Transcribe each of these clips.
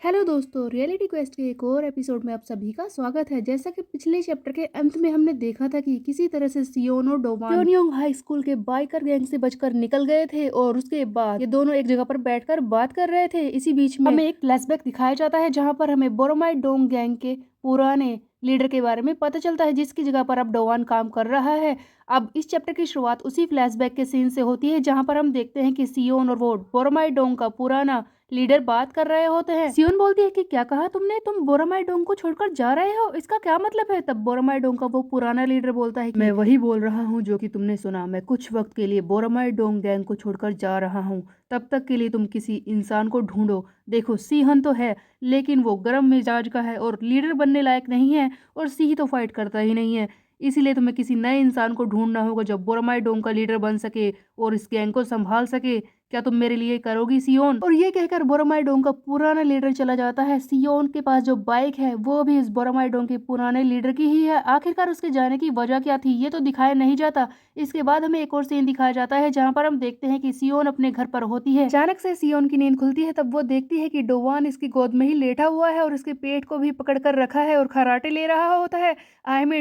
Hello दोस्तों, reality quest के एक और एपिसोड में आप सभी का स्वागत है। जैसा कि पिछले चैप्टर के अंत में हमने देखा था कि किसी तरह से सियोन और डोवान प्योनियोंग हाई स्कूल के बाइकर गैंग से बचकर निकल गए थे और उसके बाद ये दोनों एक जगह पर बैठकर बात कर रहे थे। इसी बीच में हमें एक फ्लैशबैक दिखाया जाता है जहाँ पर हमें बोरोमाई डोंग गैंग के पुराने लीडर के बारे में पता चलता है, जिसकी जगह पर अब डोवान काम कर रहा है। अब इस चैप्टर की शुरुआत उसी फ्लैशबैक के सीन से होती है जहाँ पर हम देखते हैं कि सियोन और वो बोरोमाई डोंग का पुराना लीडर बात कर रहे होते हैं। सियोन बोलती है कि क्या कहा तुमने, तुम बोरामाई डोंग को छोड़कर जा रहे हो, इसका क्या मतलब है। तब बोरामाई डोंग का वो पुराना लीडर बोलता है कि मैं वही बोल रहा हूँ जो कि तुमने सुना। मैं कुछ वक्त के लिए बोरामाई डोंग गैंग को छोड़कर जा रहा हूँ। तब तक के लिए तुम किसी इंसान को ढूंढो। देखो, सीहन तो है लेकिन वो गर्म मिजाज का है और लीडर बनने लायक नहीं है, और सी तो फाइट करता ही नहीं है। इसीलिए तुम्हें किसी नए इंसान को ढूंढना होगा जो बोरामाई डोंग का लीडर बन सके और इस गैंग को संभाल सके। क्या तुम मेरे लिए करोगी सियोन। और ये कहकर बोरामाई डोंग का पुराना लीडर चला जाता है। सियोन के पास जो बाइक है वो भी इस बोरामाई डोंग के पुराने लीडर की ही है। आखिरकार उसके जाने की वजह क्या थी ये तो दिखाया नहीं जाता। इसके बाद हमें एक और सीन दिखाया जाता है जहाँ पर हम देखते हैं कि सियोन अपने घर पर होती है। अचानक से सियोन की नींद खुलती है। तब वो देखती है कि डोवान इसकी गोद में ही लेटा हुआ है और इसके पेट को भी पकड़ कर रखा है और खराटे ले रहा होता है।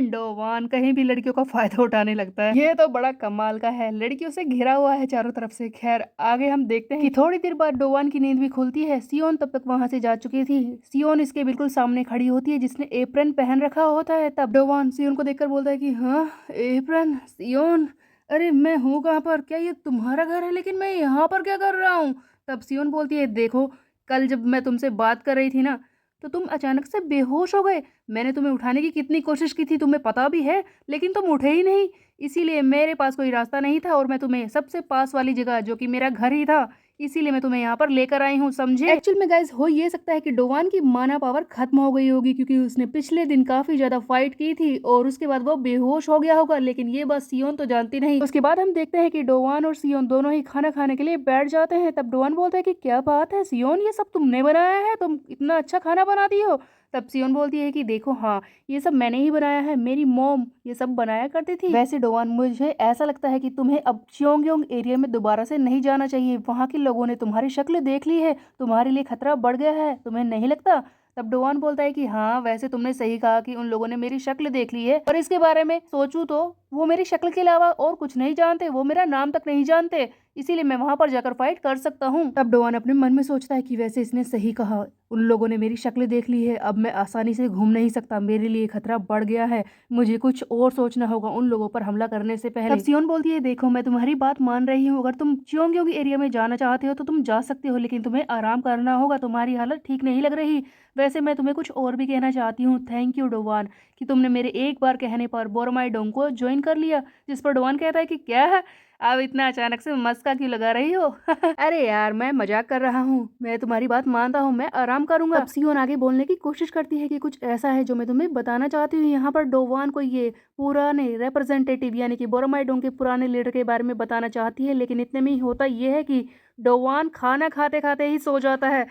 डोवान कहीं भी लड़कियों का फायदा उठाने लगता है। ये तो बड़ा कमाल का है, लड़कियों से घिरा हुआ है चारों तरफ से। खैर, आगे हम देखते हैं कि थोड़ी देर बाद डोवान की नींद भी खुलती है। सियोन तब तक वहां से जा चुकी थी। सियोन इसके बिल्कुल सामने खड़ी होती है जिसने एप्रन पहन रखा होता है। तब डोवान सियोन को देखकर बोलता है कि हाँ एप्रन। सियोन, अरे मैं हूँ कहाँ पर, क्या ये तुम्हारा घर है, लेकिन मैं यहाँ पर क्या कर रहा हूँ। तब सियोन बोलती है देखो, कल जब मैं तुमसे बात कर रही थी ना तो तुम अचानक से बेहोश हो गए। मैंने तुम्हें उठाने की कितनी कोशिश की थी तुम्हें पता भी है, लेकिन तुम उठे ही नहीं। इसीलिए मेरे पास कोई रास्ता नहीं था और मैं तुम्हें सबसे पास वाली जगह जो कि मेरा घर ही था, इसीलिए मैं तुम्हें यहाँ पर लेकर आई हूँ, समझे। एक्चुअल में गाइस हो ये सकता है कि डोवान की माना पावर खत्म हो गई होगी क्योंकि उसने पिछले दिन काफी ज्यादा फाइट की थी और उसके बाद वो बेहोश हो गया होगा, लेकिन ये बात सियोन तो जानती नहीं। उसके बाद हम देखते हैं कि डोवान और सियोन दोनों ही खाना खाने के लिए बैठ जाते हैं। तब डोवान बोलता है कि क्या बात है सियोन, ये सब तुमने बनाया है, तुम इतना अच्छा खाना बनाती हो। तब सियोन बोलती है कि देखो हाँ, ये सब मैंने ही बनाया है, मेरी मॉम ये सब बनाया करती थी। वैसे डोवान, मुझे ऐसा लगता है कि तुम्हें अब चियोंगयोंग एरिया में दोबारा से नहीं जाना चाहिए। वहाँ के लोगों ने तुम्हारी शक्ल देख ली है, तुम्हारे लिए खतरा बढ़ गया है, तुम्हें नहीं लगता। तब डोवान बोलता है कि हाँ वैसे तुमने सही कहा कि उन लोगों ने मेरी शक्ल देख ली है, और इसके बारे में सोचूं तो वो मेरी शक्ल के अलावा और कुछ नहीं जानते, वो मेरा नाम तक नहीं जानते, इसीलिए मैं वहां पर जाकर फाइट कर सकता हूँ। तब डोवान अपने मन में सोचता है कि वैसे इसने सही कहा, उन लोगों ने मेरी शक्ल देख ली है, अब मैं आसानी से घूम नहीं सकता, मेरे लिए खतरा बढ़ गया है, मुझे कुछ और सोचना होगा उन लोगों पर हमला करने से पहले। तब सियोन बोलती है देखो, मैं तुम्हारी बात मान रही हूँ, अगर तुम चियोंगयोंग एरिया में जाना चाहते हो तो तुम जा सकते हो, लेकिन तुम्हें आराम करना होगा, तुम्हारी हालत ठीक नहीं लग रही। वैसे मैं तुम्हें कुछ और भी कहना चाहती हूँ। थैंक यू डोवान कि तुमने मेरे एक बार कहने पर बोरोमाई डोंग को ज्वाइन कर लिया। जिस पर डोवान कहता है कि क्या है, अब इतना अचानक से मस्का क्यों लगा रही हो। अरे यार मैं मजाक कर रहा हूँ, मैं तुम्हारी बात मानता हूँ, मैं आराम करूंगा। तब सियोन आगे बोलने की कोशिश करती है कि कुछ ऐसा है जो मैं तुम्हें बताना चाहती हूँ। यहाँ पर डोवान को ये पुराने रिप्रेजेंटेटिव यानी कि बोरोमाई डोंग के पुराने लीडर के बारे में बताना चाहती है, लेकिन इतने में ही होता यह है कि डोवान खाना खाते खाते ही सो जाता है।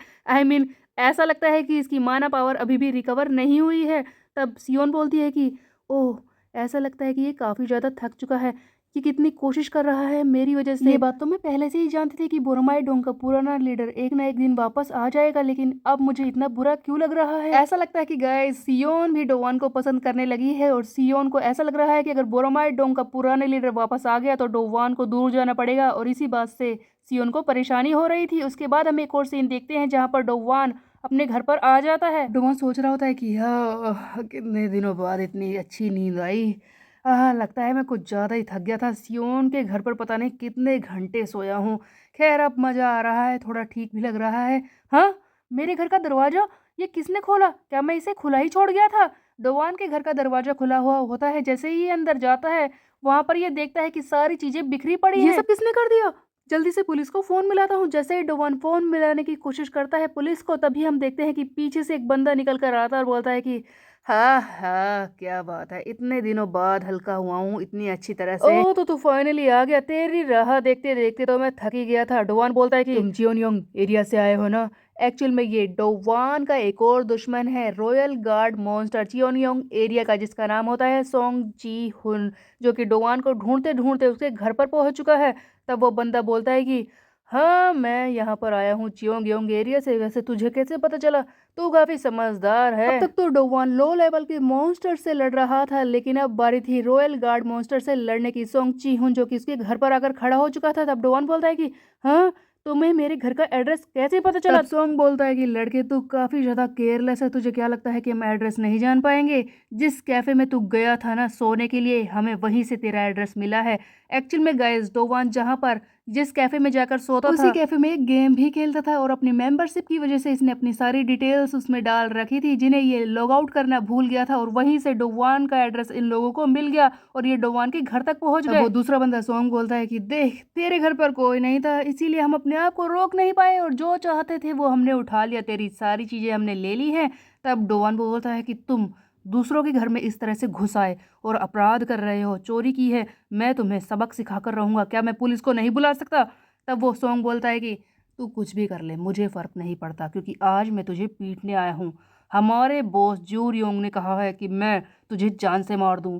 ऐसा लगता है कि इसकी माना पावर अभी भी रिकवर नहीं हुई है। तब सियोन बोलती है कि ओह, ऐसा लगता है कि ये काफ़ी ज़्यादा थक चुका है, कि कितनी कोशिश कर रहा है मेरी वजह से। ये बात तो मैं पहले से ही जानती थी कि बोरोमाई डोंग का पुराना लीडर एक ना एक दिन वापस आ जाएगा, लेकिन अब मुझे इतना बुरा क्यों लग रहा है। ऐसा लगता है कि गाइस सियोन भी डोवान को पसंद करने लगी है, और सियोन को ऐसा लग रहा है कि अगर बोरोमाई डोंग का पुराना लीडर वापस आ गया तो डोवान को दूर जाना पड़ेगा, और इसी बात से सियोन को परेशानी हो रही थी। उसके बाद हम एक और सीन देखते हैं जहाँ पर डोवान अपने घर पर आ जाता है। डोवान सोच रहा होता है कि हाँ कितने दिनों बाद इतनी अच्छी नींद आई। लगता है मैं कुछ ज़्यादा ही थक गया था। सियोन के घर पर पता नहीं कितने घंटे सोया हूँ। खैर अब मज़ा आ रहा है, थोड़ा ठीक भी लग रहा है। हाँ, मेरे घर का दरवाज़ा ये किसने खोला, क्या मैं इसे खुला ही छोड़ गया था। डोवान के घर का दरवाज़ा खुला हुआ होता है। जैसे ही ये अंदर जाता है वहाँ पर ये देखता है कि सारी चीज़ें बिखरी पड़ी हैं। ये सब किसने कर दिया, जल्दी से पुलिस को फोन मिलाता हूँ। जैसे ही डोवान फोन मिलाने की कोशिश करता है पुलिस को, तभी हम देखते हैं कि पीछे से एक बंदा निकल कर आता है और बोलता है कि हाँ हाँ क्या बात है, इतने दिनों बाद हल्का हुआ हूँ इतनी अच्छी तरह से। ओ तो तू फाइनली आ गया, तेरी राह देखते देखते तो मैं थक ही गया था। डोवान बोलता है कि तुम जियोनियोंग एरिया से आए हो ना। एक्चुअल में ये डोवान का एक और दुश्मन है, रॉयल गार्ड मॉन्स्टर चियोनियोंग एरिया का, जिसका नाम होता है सोंग जी हुन, जो कि डोवान को ढूंढते ढूंढते उसके घर पर पहुंच चुका है। तब वो बंदा बोलता है कि हाँ, मैं यहाँ पर आया हूँ चियोंगयोंग एरिया से। वैसे तुझे कैसे पता चला? तू काफी समझदार है। अब तक तो डोवान लो लेवल के मॉन्स्टर से लड़ रहा था, लेकिन अब बारी थी रॉयल गार्ड मॉन्स्टर से लड़ने की। सोंग ची हुन जो कि उसके घर पर आकर खड़ा हो चुका था। तब डोवान बोलता है कि हाँ, तुम्हें मेरे घर का एड्रेस कैसे पता चला? तब सोंग बोलता है कि लड़के तू काफी ज्यादा केयरलेस है। तुझे क्या लगता है कि हम एड्रेस नहीं जान पाएंगे? जिस कैफे में तू गया था ना सोने के लिए, हमें वहीं से तेरा एड्रेस मिला है। एक्चुअल में गाइस, डोवान जहाँ पर जिस कैफे में जाकर सोता था, उसी कैफे में एक गेम भी खेलता था और अपनी मेंबरशिप की वजह से इसने अपनी सारी डिटेल्स उसमें डाल रखी थी, जिन्हें ये लॉग आउट करना भूल गया था। और वहीं से डोवान का एड्रेस इन लोगों को मिल गया और ये डोवान के घर तक पहुंच गए। वो दूसरा बंदा सोंग बोलता है कि देख, तेरे घर पर कोई नहीं था, इसीलिए हम अपने आप को रोक नहीं पाए और जो चाहते थे वो हमने उठा लिया। तेरी सारी चीजें हमने ले ली हैं। तब डोवान बोलता है कि तुम दूसरों के घर में इस तरह से घुस आए और अपराध कर रहे हो, चोरी की है। मैं तुम्हें सबक सिखाकर रहूंगा। क्या मैं पुलिस को नहीं बुला सकता? तब वो सोंग बोलता है कि तू कुछ भी कर ले, मुझे फर्क नहीं पड़ता, क्योंकि आज मैं तुझे पीटने आया हूँ। हमारे बॉस जूर योंग ने कहा है कि मैं तुझे जान से मार दूं,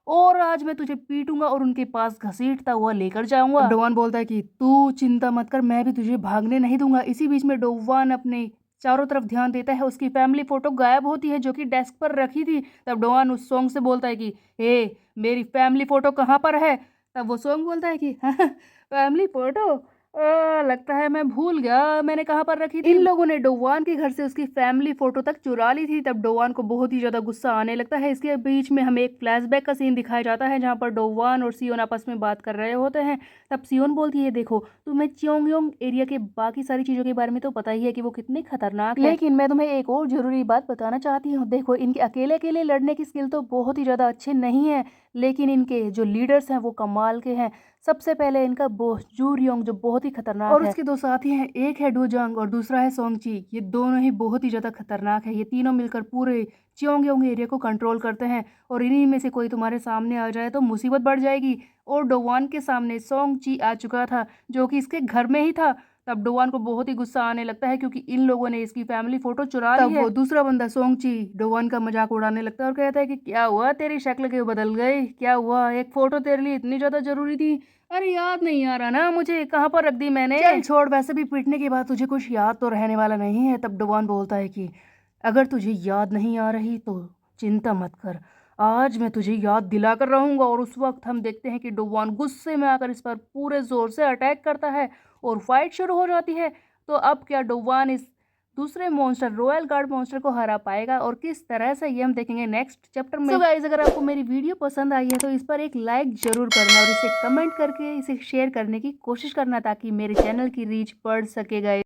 और आज मैं तुझे पीटूंगा और उनके पास घसीटता हुआ लेकर जाऊंगा। डोवान बोलता है कि तू चिंता मत कर, मैं भी तुझे भागने नहीं दूंगा। इसी बीच में डोवान अपने चारों तरफ ध्यान देता है। उसकी फैमिली फोटो गायब होती है जो कि डेस्क पर रखी थी। तब डोवान उस सॉन्ग से बोलता है कि हे, मेरी फैमिली फोटो कहाँ पर है? तब वो सॉन्ग बोलता है कि फैमिली फोटो, लगता है मैं भूल गया मैंने कहाँ पर रखी थी। इन लोगों ने डोवान के घर से उसकी फैमिली फोटो तक चुरा ली थी। तब डोवान को बहुत ही ज्यादा गुस्सा आने लगता है। इसके बीच में हमें एक फ्लैशबैक का सीन दिखाया जाता है जहाँ पर डोवान और सियोन आपस में बात कर रहे होते हैं। तब सियोन बोलती है, देखो तुम्हें चियोंगयोंग एरिया के बाकी सारी चीजों के बारे में तो पता ही है कि वो कितने खतरनाक है, लेकिन मैं तुम्हें एक और जरूरी बात बताना चाहती हूँ। देखो, इनके अकेले अकेले लड़ने की स्किल तो बहुत ही ज्यादा अच्छे नहीं है, लेकिन इनके जो लीडर्स हैं वो कमाल के हैं। सबसे पहले इनका बॉस जूर योंग जो बहुत ही खतरनाक और है, उसके दो साथी हैं, एक है डोजांग और दूसरा है सोंगची। ये दोनों ही बहुत ही ज्यादा खतरनाक है। ये तीनों मिलकर पूरे चियोंगयोंग एरिया को कंट्रोल करते हैं, और इन्हीं में से कोई तुम्हारे सामने आ जाए तो मुसीबत बढ़ जाएगी। और डोवान के सामने सोंगची आ चुका था जो कि इसके घर में ही था। तब डोवान को बहुत ही गुस्सा आने लगता है क्योंकि इन लोगों ने इसकी फैमिली फोटो चुरा ली है। तब वो दूसरा बंदा सोंगची डोवान का मजाक उड़ाने लगता है और कहता है कि क्या हुआ, तेरी शक्ल क्यों बदल गई? क्या हुआ, एक फोटो तेरे लिए इतनी ज्यादा जरूरी थी? अरे याद नहीं आ रहा ना मुझे, कहाँ पर रख दी मैंने। चल छोड़, वैसे भी पीटने के बाद तुझे कुछ याद तो रहने वाला नहीं है। तब डोवान बोलता है कि अगर तुझे याद नहीं आ रही तो चिंता मत कर, आज मैं तुझे याद दिला कर रहूंगा। और उस वक्त हम देखते हैं कि डोवान गुस्से में आकर इस पर पूरे जोर से अटैक करता है और फाइट शुरू हो जाती है। तो अब क्या डोवान इस दूसरे मॉन्स्टर रॉयल गार्ड मॉन्स्टर को हरा पाएगा और किस तरह से, ये हम देखेंगे नेक्स्ट चैप्टर में। सो गाइस, अगर आपको मेरी वीडियो पसंद आई है तो इस पर एक लाइक जरूर करना और इसे कमेंट करके इसे शेयर करने की कोशिश करना ताकि मेरे चैनल की रीच बढ़ सके गाइस।